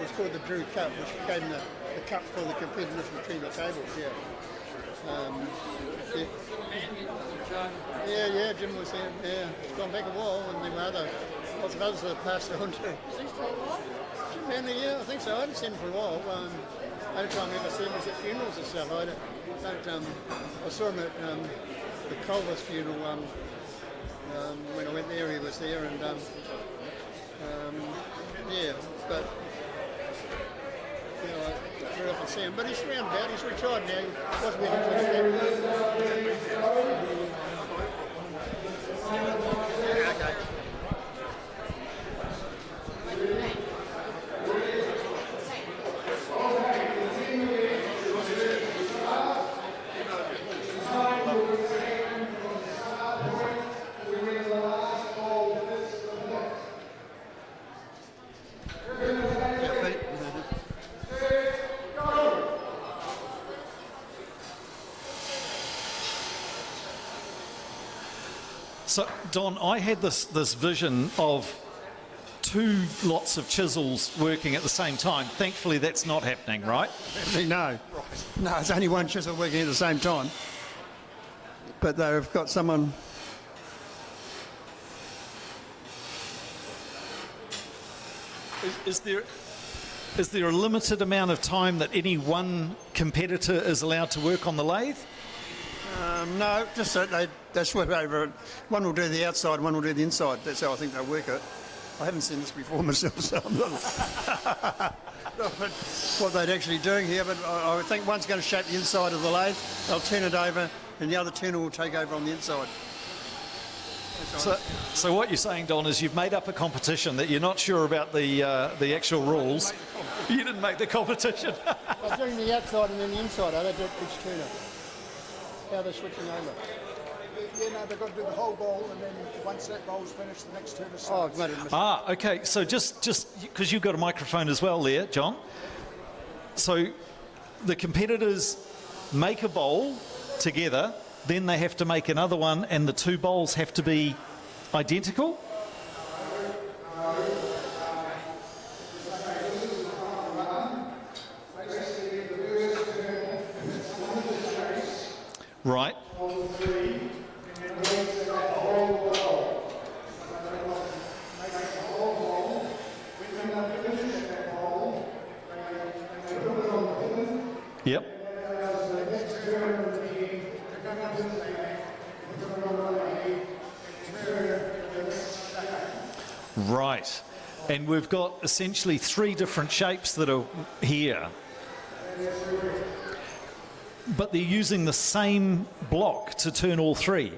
it was called the Drew Cup, which became the cup for the competitors between the tables. Yeah. Yeah, Jim was there. Yeah, it's gone back a while, and there were lots of others that have passed on too. Jim Manley, yeah, I think so. I haven't seen him for a while. Only time I ever seen him was at funerals and stuff. I saw him at the Culver's funeral when I went there. He was there, and yeah, but. I very often see him, but he's around about. He's retired now. He wasn't with him for So, Don, I had this vision of two lots of chisels working at the same time. Thankfully, that's not happening, right? No. No, it's only one chisel working at the same time. But they've got someone... Is there a limited amount of time that any one competitor is allowed to work on the lathe? No, just that they swap over. One will do the outside, one will do the inside. That's how I think they work it. I haven't seen this before myself, so I'm not what they're actually doing here, but I think one's going to shape the inside of the lathe, they'll turn it over, and the other turner will take over on the inside. So what you're saying, Don, is you've made up a competition that you're not sure about the actual rules. You didn't make the competition. They're doing the outside and then the inside, they do each turner. How they're switching over. Yeah, no, they've got to do the whole bowl, and then once that bowl's finished, the next turner starts. Oh, I've made a mistake. Okay. So just because you've got a microphone as well there, John. So the competitors make a bowl together, then they have to make another one, and the two bowls have to be identical? Right. Yep. Right. And we've got essentially three different shapes that are here. But they're using the same block to turn all three.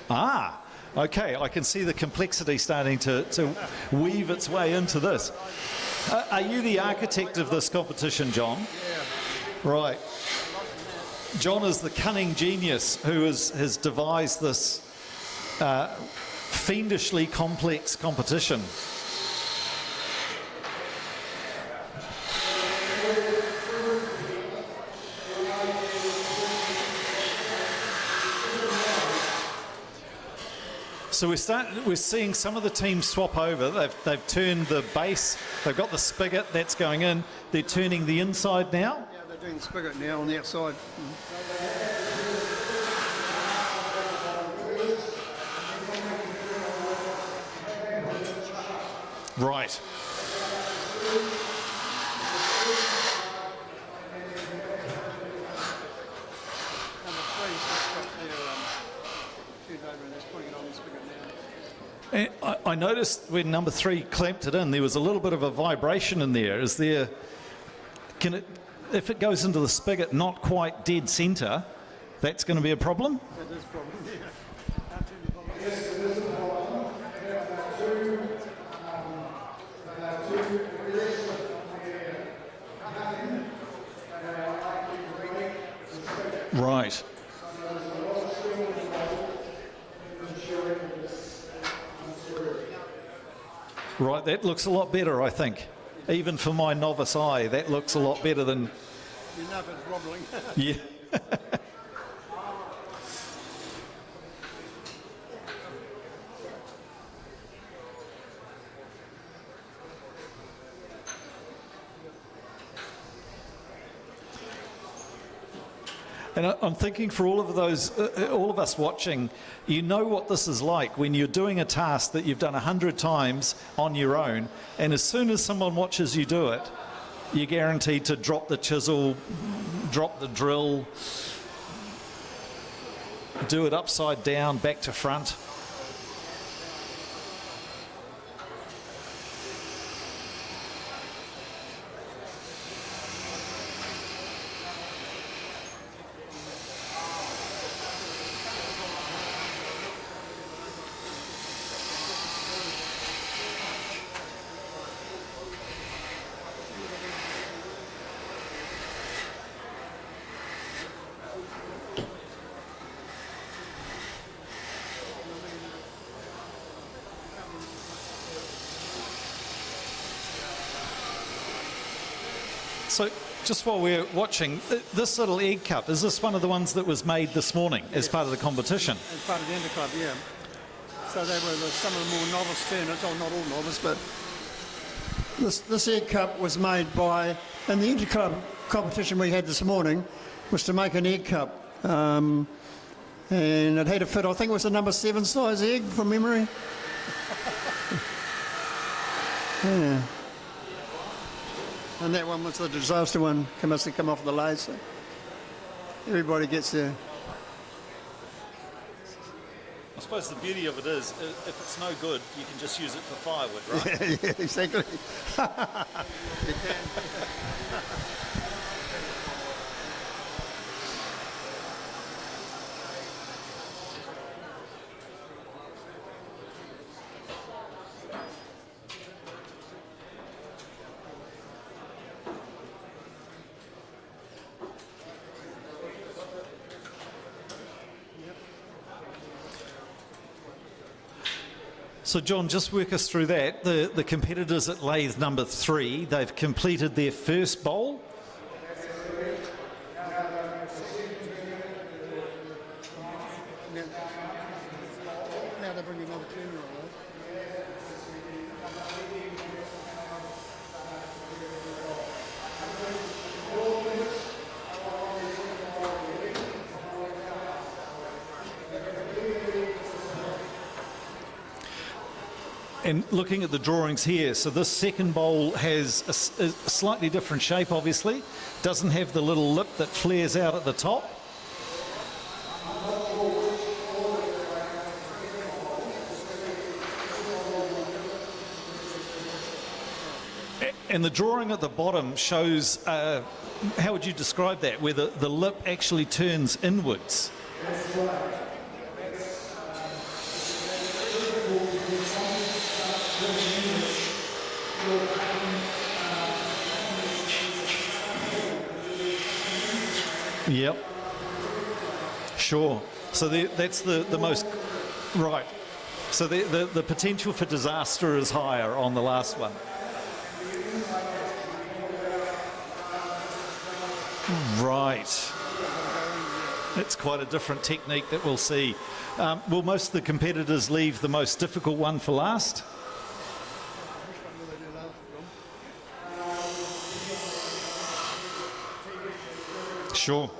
Ah, okay. I can see the complexity starting to weave its way into this. Are you the architect of this competition, John? Yeah. Right. John is the cunning genius who has devised this fiendishly complex competition. So we're seeing some of the teams swap over. They've turned the base. They've got the spigot that's going in. They're turning the inside now. Yeah, they're doing the spigot now on the outside. Right. I noticed when number 3 clamped it in, there was a little bit of a vibration in there. Is there? If it goes into the spigot not quite dead centre, that's going to be a problem? That is a problem, yeah. Right. Right, that looks a lot better, I think. Even for my novice eye, that looks a lot better than... You know if it's wobbling. Yeah. And I'm thinking for all of those, all of us watching, you know what this is like when you're doing a task that you've done 100 times on your own, and as soon as someone watches you do it, you're guaranteed to drop the chisel, drop the drill, do it upside down, back to front. So just while we're watching, this little egg cup, is this one of the ones that was made this morning as part of the competition? As part of the Inter Club, yeah. So they were some of the more novice turners, oh, not all novice, but this egg cup was made by, and the Inter Club competition we had this morning was to make an egg cup. And it had to fit, I think it was a number 7 size egg from memory. Yeah. And that one was the disaster one, must have come off the lathe. So everybody gets there. I suppose the beauty of it is, if it's no good, you can just use it for firewood, right? Yeah, exactly. You can. So John, just work us through that. The competitors at lathe number 3, they've completed their first bowl. Now they bring another tuner on. And looking at the drawings here, so this second bowl has a slightly different shape, obviously. Doesn't have the little lip that flares out at the top. And the drawing at the bottom shows, how would you describe that, where the lip actually turns inwards? Yep. Sure. So that's the most... Right. So the potential for disaster is higher on the last one. Right. It's quite a different technique that we'll see. Will most of the competitors leave the most difficult one for last? Sure.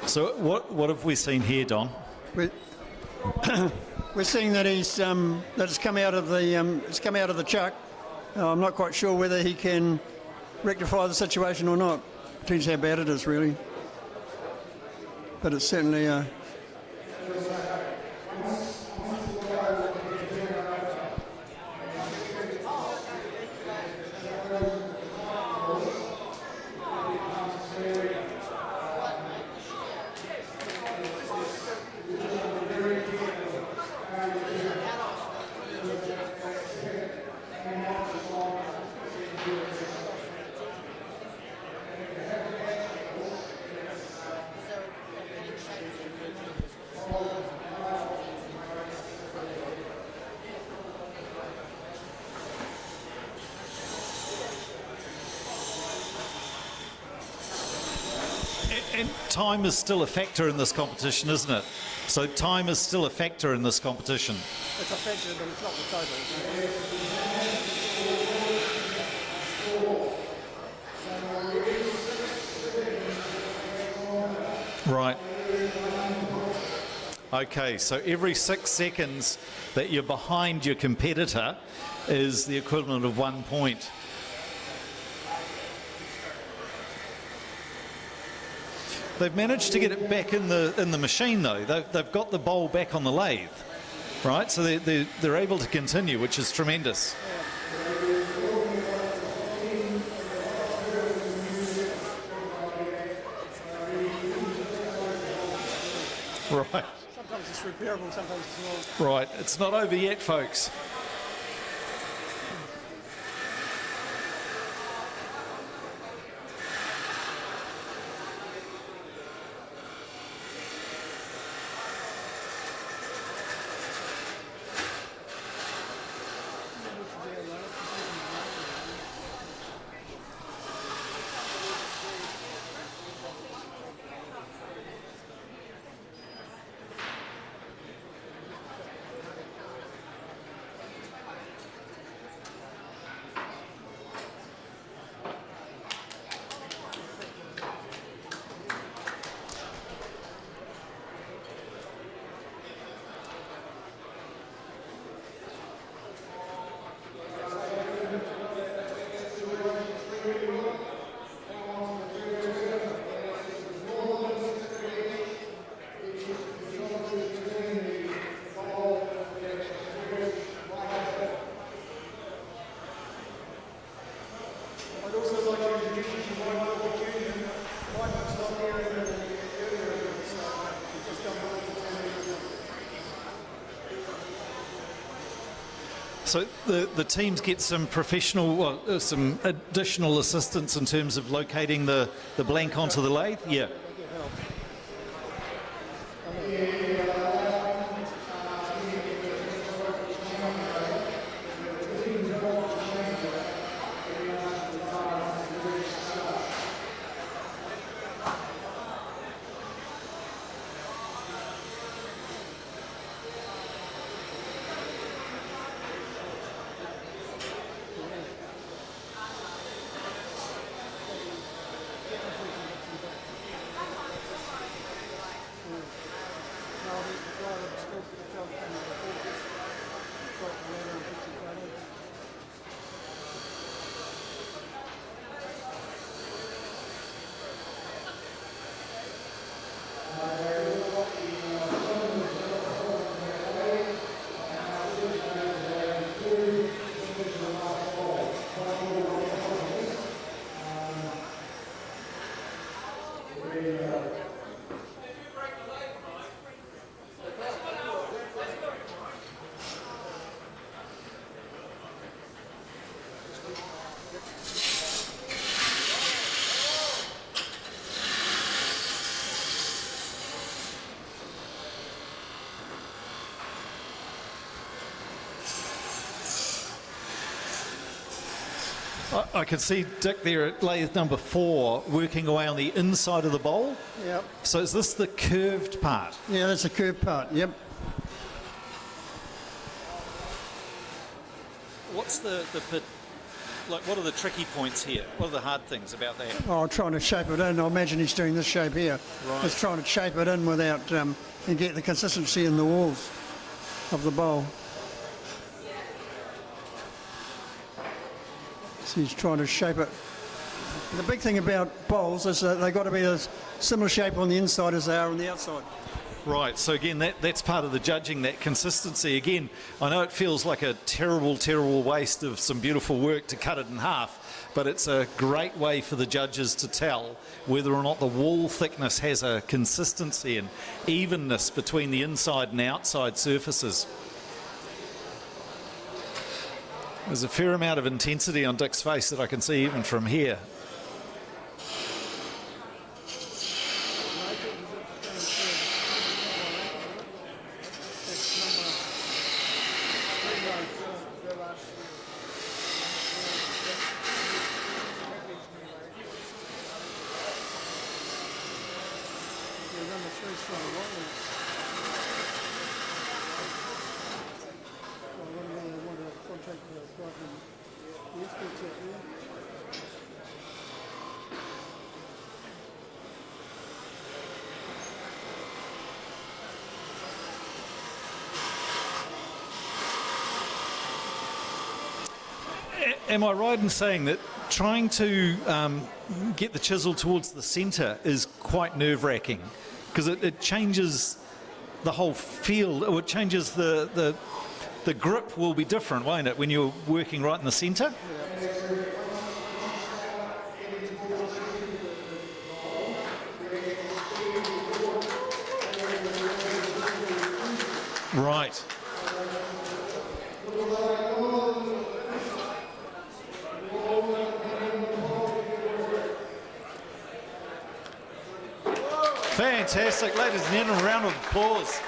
So what have we seen here, Don? We're seeing that he's that it's come out of the chuck. I'm not quite sure whether he can rectify the situation or not. Depends how bad it is, really. but it's certainly And time is still a factor in this competition, isn't it? So time is still a factor in this competition. it's a factor, but it's not the total. Right. Okay, so every 6 seconds that you're behind your competitor is the equivalent of 1 point. They've managed to get it back in the machine though. They've got the bowl back on the lathe, right? So they're able to continue, which is tremendous. Right. Sometimes it's repairable, sometimes it's not. Right. It's not over yet, folks. So the teams get some some additional assistance in terms of locating the blank onto the lathe? Yeah. I can see Dick there at lathe number 4 working away on the inside of the bowl. Yep. So is this the curved part? Yeah, that's the curved part, yep. What's the like, what are the tricky points here? What are the hard things about that? Oh, trying to shape it in. I imagine he's doing this shape here. Right. He's trying to shape it in without, and get the consistency in the walls of the bowl. So he's trying to shape it The big thing about bowls is that they've got to be a similar shape on the inside as they are on the outside. Right, so again, that's part of the judging, that consistency. Again, I know it feels like a terrible, terrible waste of some beautiful work to cut it in half, but it's a great way for the judges to tell whether or not the wall thickness has a consistency and evenness between the inside and outside surfaces. There's a fair amount of intensity on Dick's face that I can see even from here. Am I right in saying that trying to get the chisel towards the centre is quite nerve-wracking? Because it changes the whole feel, or it changes the grip will be different, won't it, when you're working right in the centre? Right. Fantastic, ladies and gentlemen, a round of applause.